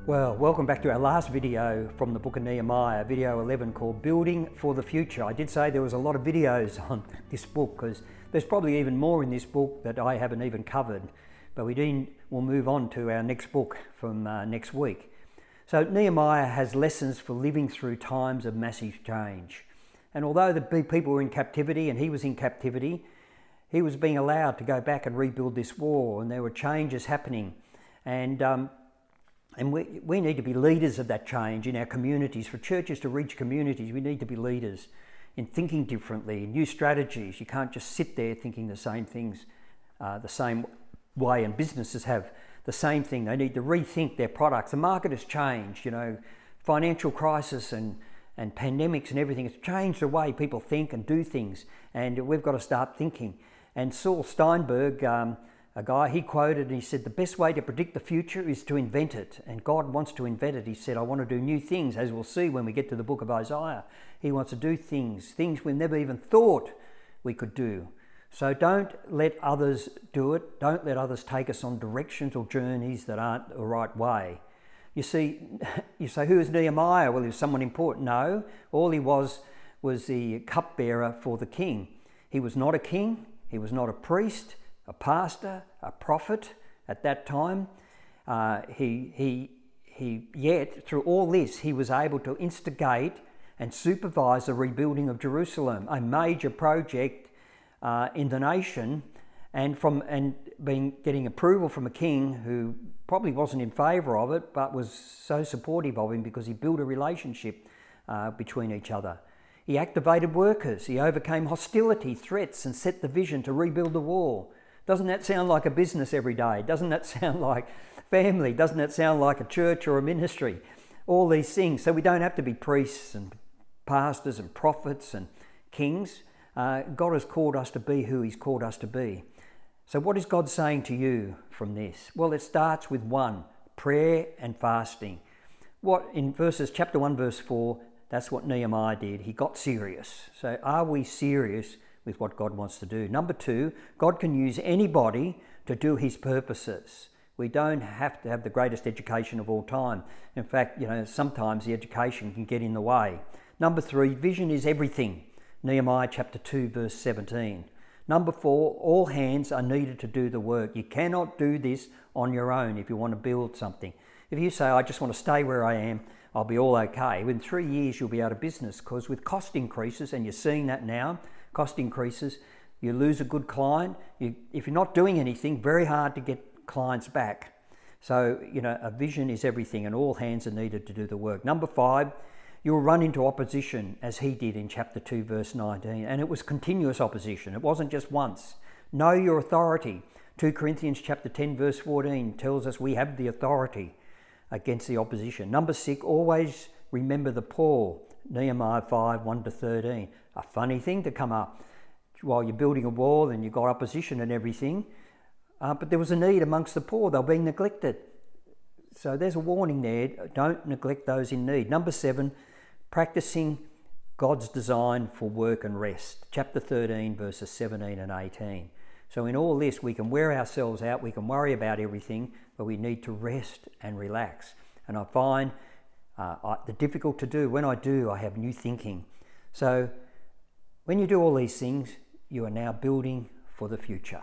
Well, welcome back to our last video from the Book of Nehemiah, video 11 called Building for the Future. I did say there was a lot of videos on this book because there's probably even more in this book that I haven't even covered, but we'll move on to our next book from next week. So Nehemiah has lessons for living through times of massive change. And although the people were in captivity and he was in captivity, he was being allowed to go back and rebuild this wall, and there were changes happening. And we need to be leaders of that change in our communities. For churches to reach communities, we need to be leaders in thinking differently, new strategies. You can't just sit there thinking the same things the same way, and businesses have the same thing. They need to rethink their products. The market has changed, financial crisis and pandemics and everything. It's changed the way people think and do things, and we've got to start thinking. And Saul Steinberg, a guy, he quoted and he said, the best way to predict the future is to invent it. And God wants to invent it. He said, I want to do new things, as we'll see when we get to the book of Isaiah. He wants to do things we've never even thought we could do. So don't let others do it. Don't let others take us on directions or journeys that aren't the right way. You see, you say, who is Nehemiah? Well, he was someone important. No, all he was the cupbearer for the king. He was not a king. He was not a priest, a pastor, a prophet at that time. Yet through all this, he was able to instigate and supervise the rebuilding of Jerusalem, a major project in the nation, and getting approval from a king who probably wasn't in favour of it, but was so supportive of him because he built a relationship between each other. He activated workers. He overcame hostility, threats, and set the vision to rebuild the wall. Doesn't that sound like a business every day? Doesn't that sound like family? Doesn't that sound like a church or a ministry? All these things. So we don't have to be priests and pastors and prophets and kings. God has called us to be who he's called us to be. So what is God saying to you from this? Well, it starts with one, prayer and fasting. What in chapter 1, verse 4, that's what Nehemiah did. He got serious. So are we serious with what God wants to do? Number 2, God can use anybody to do his purposes. We don't have to have the greatest education of all time. In fact, sometimes the education can get in the way. Number 3, vision is everything. Nehemiah chapter 2, verse 17. Number 4, all hands are needed to do the work. You cannot do this on your own if you want to build something. If you say, I just want to stay where I am, I'll be all okay. Within 3 years, you'll be out of business, because with cost increases, and you're seeing that now, cost increases, you lose a good client. If you're not doing anything, very hard to get clients back. So, a vision is everything, and all hands are needed to do the work. Number 5, you'll run into opposition, as he did in chapter 2, verse 19. And it was continuous opposition. It wasn't just once. Know your authority. 2 Corinthians chapter 10, verse 14 tells us we have the authority against the opposition. Number 6, always remember the poor. Nehemiah 5, 1-13. A funny thing to come up while you're building a wall and you've got opposition and everything. But there was a need amongst the poor. They were being neglected. So there's a warning there. Don't neglect those in need. Number 7, practicing God's design for work and rest. Chapter 13, verses 17 and 18. So in all this, we can wear ourselves out. We can worry about everything, but we need to rest and relax. And I find the difficult to do. When I do, I have new thinking. So when you do all these things, you are now building for the future.